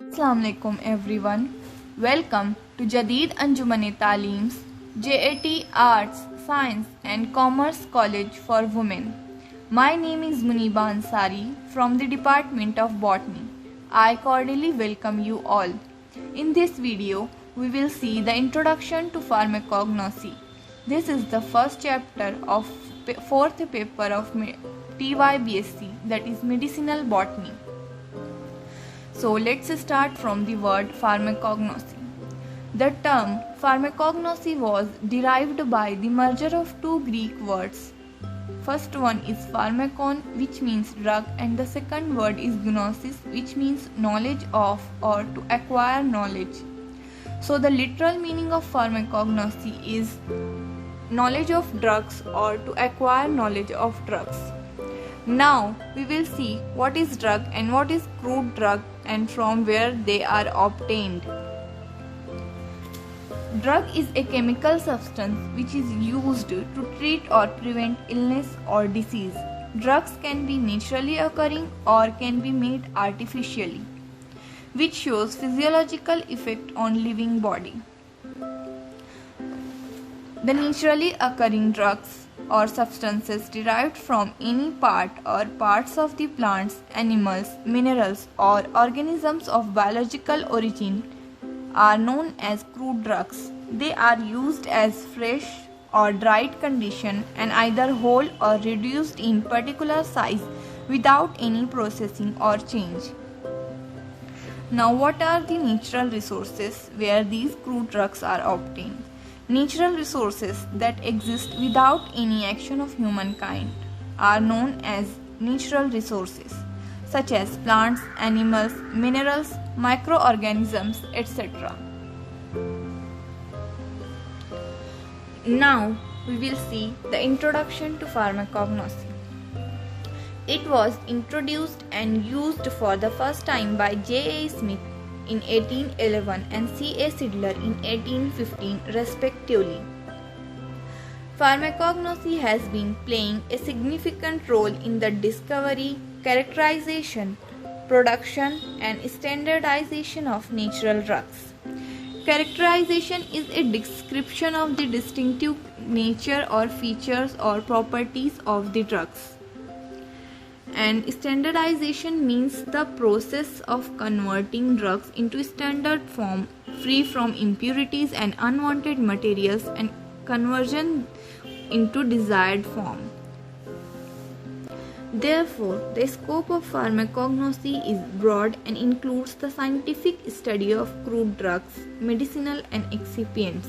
Assalamualaikum everyone. Welcome to Jadid Anjuman Talim's JAT Arts, Science and Commerce College for Women. My name is Muniba Ansari from the Department of Botany. I cordially welcome you all. In this video, we will see the introduction to pharmacognosy. This is the first chapter of fourth paper of TYBSc, that is Medicinal Botany. So let's start from the word pharmacognosy. The term pharmacognosy was derived by the merger of two Greek words. First one is pharmakon, which means drug, and the second word is gnosis, which means knowledge of or to acquire knowledge. So the literal meaning of pharmacognosy is knowledge of drugs or to acquire knowledge of drugs. Now we will see what is drug and what is crude drug and from where they are obtained. Drug is a chemical substance which is used to treat or prevent illness or disease. Drugs can be naturally occurring or can be made artificially, which shows physiological effect on living body. The naturally occurring drugs or substances derived from any part or parts of the plants, animals, minerals or organisms of biological origin are known as crude drugs. They are used as fresh or dried condition and either whole or reduced in particular size without any processing or change. Now, what are the natural resources where these crude drugs are obtained? Natural resources that exist without any action of humankind are known as natural resources, such as plants, animals, minerals, microorganisms, etc. Now we will see the introduction to pharmacognosy. It was introduced and used for the first time by J.A. Smith in 1811 and C.A. Sidler in 1815 respectively. Pharmacognosy has been playing a significant role in the discovery, characterization, production and standardization of natural drugs. Characterization is a description of the distinctive nature or features or properties of the drugs. And standardization means the process of converting drugs into standard form free from impurities and unwanted materials and conversion into desired form. Therefore, the scope of pharmacognosy is broad and includes the scientific study of crude drugs, medicinal and excipients.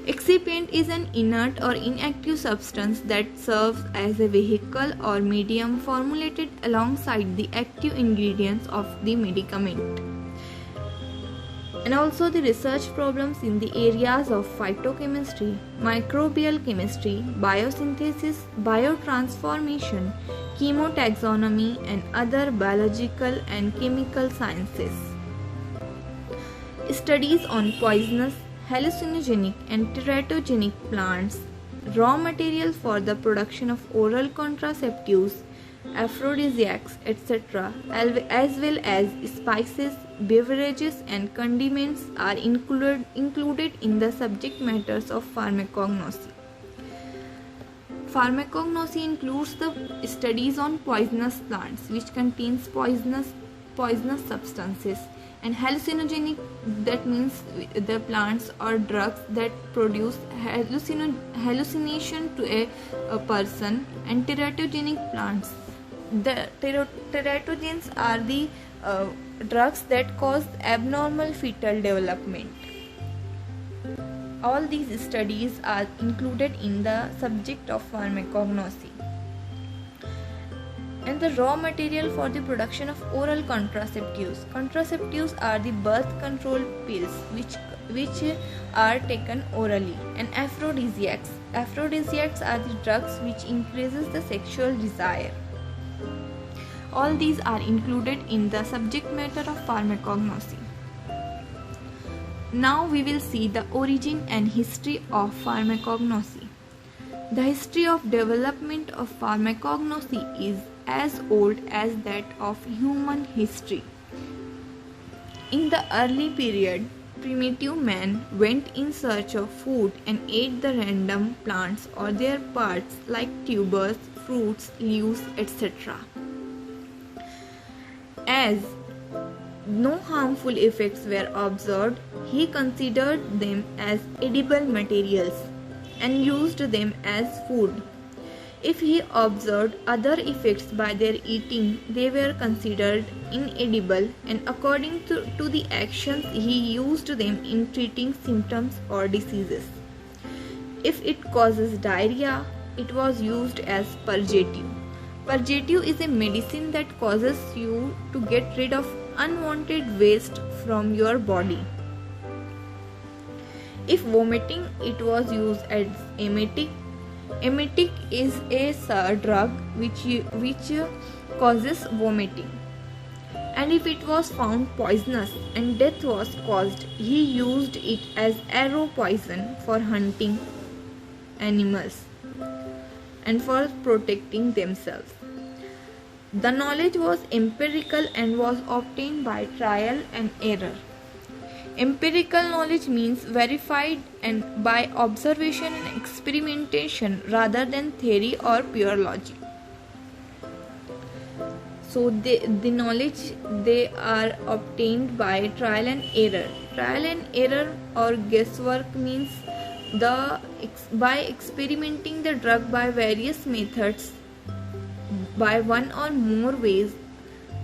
Excipient is an inert or inactive substance that serves as a vehicle or medium formulated alongside the active ingredients of the medicament. And also the research problems in the areas of phytochemistry, microbial chemistry, biosynthesis, biotransformation, chemotaxonomy and other biological and chemical sciences. Studies on poisonous, hallucinogenic and teratogenic plants, raw material for the production of oral contraceptives, aphrodisiacs, etc., as well as spices, beverages and condiments are included in the subject matters of pharmacognosy. Pharmacognosy includes the studies on poisonous plants, which contains poisonous substances, and hallucinogenic, that means the plants or drugs that produce hallucination to a person, and teratogenic plants. The teratogens are the drugs that cause abnormal fetal development. All these studies are included in the subject of pharmacognosy. And the raw material for the production of oral contraceptives. Contraceptives are the birth control pills which are taken orally. And aphrodisiacs. Aphrodisiacs are the drugs which increases the sexual desire. All these are included in the subject matter of pharmacognosy. Now we will see the origin and history of pharmacognosy. The history of development of pharmacognosy is as old as that of human history. In the early period, primitive man went in search of food and ate the random plants or their parts like tubers, fruits, leaves, etc. As no harmful effects were observed, he considered them as edible materials and used them as food. If he observed other effects by their eating, they were considered inedible, and according to the actions, he used them in treating symptoms or diseases. If it causes diarrhea, it was used as purgative. Purgative is a medicine that causes you to get rid of unwanted waste from your body. If vomiting, it was used as emetic. Emetic is a drug which causes vomiting. And if it was found poisonous and death was caused, he used it as arrow poison for hunting animals and for protecting themselves. The knowledge was empirical and was obtained by trial and error. Empirical knowledge means verified and by observation and experimentation rather than theory or pure logic. So the knowledge they are obtained by trial and error. Trial and error or guesswork means by experimenting the drug by various methods by one or more ways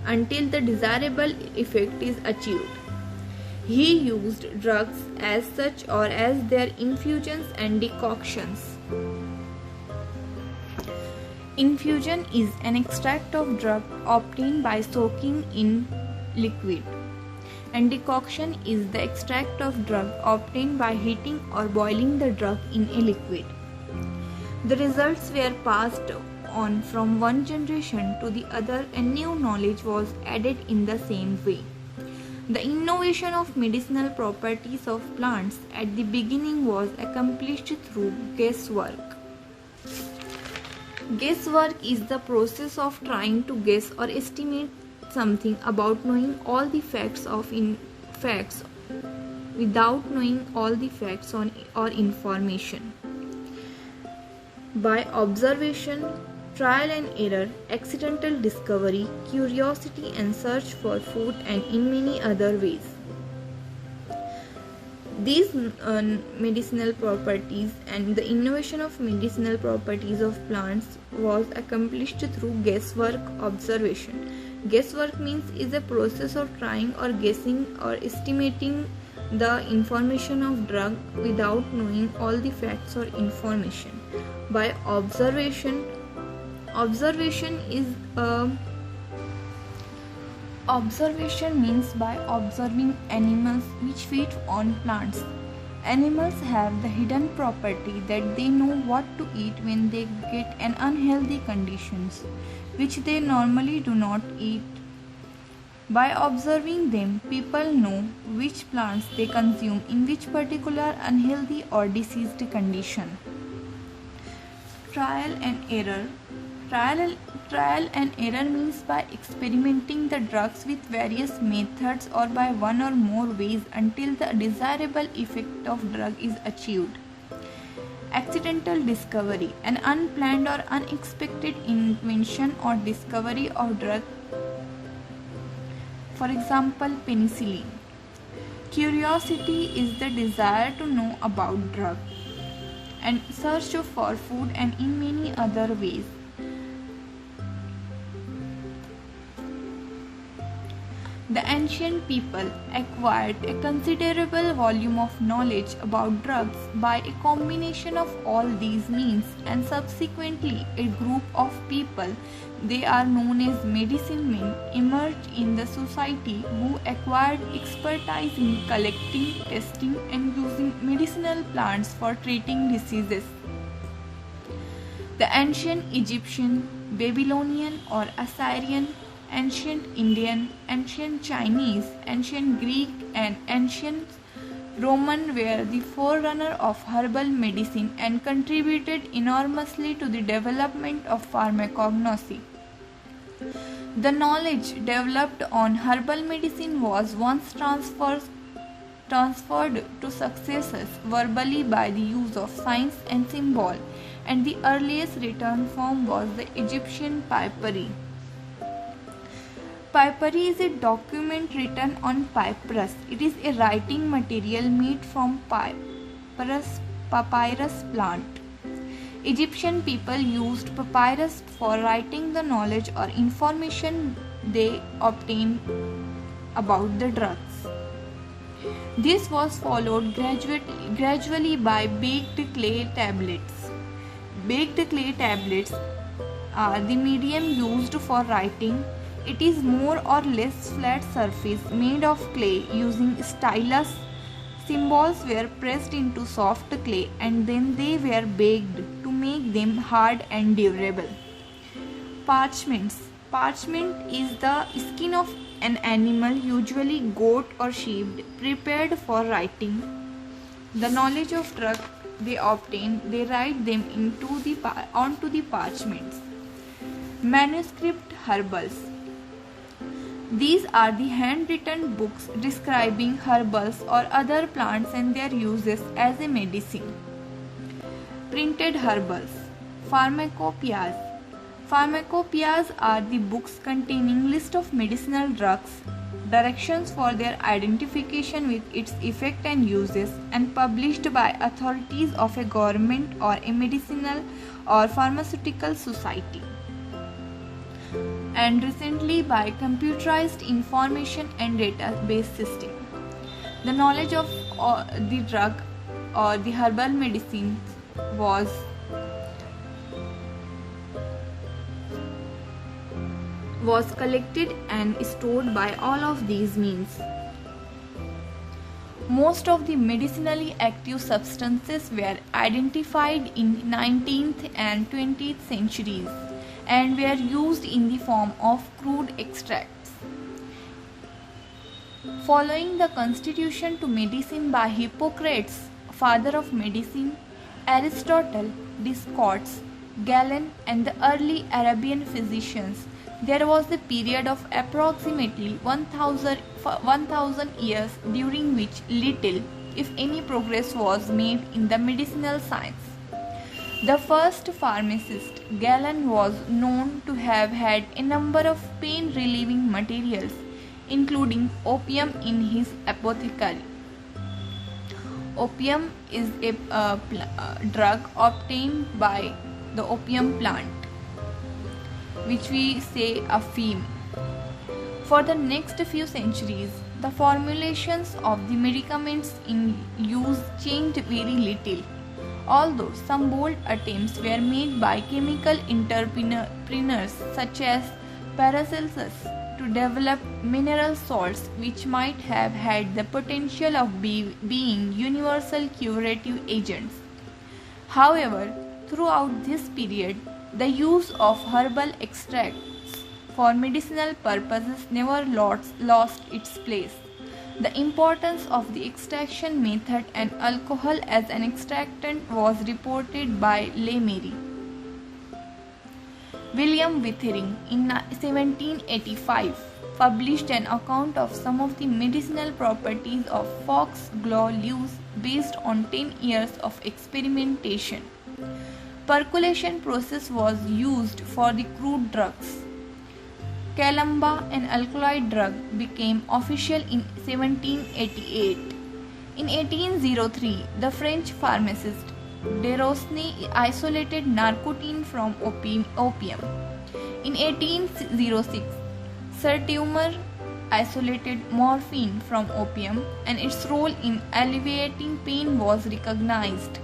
until the desirable effect is achieved. He used drugs as such or as their infusions and decoctions. Infusion is an extract of drug obtained by soaking in liquid, and decoction is the extract of drug obtained by heating or boiling the drug in a liquid. The results were passed on from one generation to the other, and new knowledge was added in the same way. The innovation of medicinal properties of plants at the beginning was accomplished through guesswork. Guesswork is the process of trying to guess or estimate something about knowing all the facts without knowing all the facts or information. By observation, trial and error, accidental discovery, curiosity and search for food, and in many other ways. These medicinal properties and the innovation of medicinal properties of plants was accomplished through guesswork observation. Guesswork means is a process of trying or guessing or estimating the information of drug without knowing all the facts or information. By observation means by observing animals which feed on plants. Animals have the hidden property that they know what to eat when they get an unhealthy conditions, which they normally do not eat. By observing them, people know which plants they consume in which particular unhealthy or diseased condition. Trial and error. Trial and error means by experimenting the drugs with various methods or by one or more ways until the desirable effect of drug is achieved. Accidental discovery, an unplanned or unexpected invention or discovery of drug. For example, penicillin. Curiosity is the desire to know about drug and search for food, and in many other ways. The ancient people acquired a considerable volume of knowledge about drugs by a combination of all these means, and subsequently a group of people, they are known as medicine men, emerged in the society who acquired expertise in collecting, testing and using medicinal plants for treating diseases. The ancient Egyptian, Babylonian or Assyrian, ancient Indian, ancient Chinese, ancient Greek and ancient Roman were the forerunner of herbal medicine and contributed enormously to the development of pharmacognosy. The knowledge developed on herbal medicine was once transferred to successors verbally by the use of signs and symbol, and the earliest written form was the Egyptian papyri. Papyri is a document written on papyrus. It is a writing material made from papyrus plant. Egyptian people used papyrus for writing the knowledge or information they obtained about the drugs. This was followed gradually by baked clay tablets. Baked clay tablets are the medium used for writing. It is more or less flat surface made of clay using stylus. Symbols were pressed into soft clay and then they were baked to make them hard and durable. Parchments. Parchment is the skin of an animal, usually goat or sheep, prepared for writing. The knowledge of drug they obtain, they write them onto the parchments. Manuscript herbals. These are the handwritten books describing herbals or other plants and their uses as a medicine. Printed herbals. Pharmacopoeias. Pharmacopoeias are the books containing list of medicinal drugs, directions for their identification with its effect and uses, and published by authorities of a government or a medicinal or pharmaceutical society, and recently by computerized information and database system. The knowledge of the drug or the herbal medicine was collected and stored by all of these means. Most of the medicinally active substances were identified in 19th and 20th centuries and were used in the form of crude extracts. Following the constitution to medicine by Hippocrates, father of medicine, Aristotle, Descartes, Galen, and the early Arabian physicians, there was a period of approximately 1000 years during which little, if any, progress was made in the medicinal science. The first pharmacist, Galen, was known to have had a number of pain-relieving materials, including opium, in his apothecary. Opium is a drug obtained by the opium plant, which we say a feme. For the next few centuries, the formulations of the medicaments in use changed very little, although some bold attempts were made by chemical entrepreneurs such as Paracelsus to develop mineral salts which might have had the potential of being universal curative agents. However, throughout this period, the use of herbal extracts for medicinal purposes never lost its place. The importance of the extraction method and alcohol as an extractant was reported by Lemery. William Withering in 1785 published an account of some of the medicinal properties of foxglove leaves based on 10 years of experimentation. Percolation process was used for the crude drugs. Calamba, an alkaloid drug, became official in 1788. In 1803, the French pharmacist Desrosnes isolated narcotine from opium. In 1806, Sertúmer isolated morphine from opium, and its role in alleviating pain was recognized.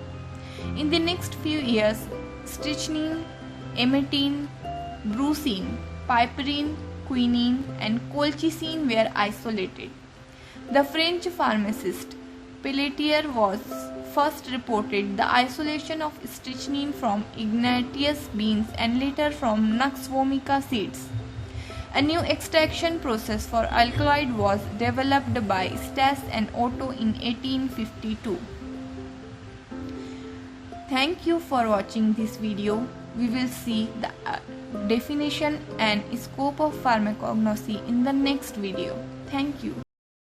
In the next few years, strychnine, emmetine, brucine, piperine, quinine, and colchicine were isolated. The French pharmacist Pelletier was first reported the isolation of strychnine from Ignatius beans and later from Nux vomica seeds. A new extraction process for alkaloid was developed by Stas and Otto in 1852. Thank you for watching this video. We will see the definition and scope of pharmacognosy in the next video. Thank you.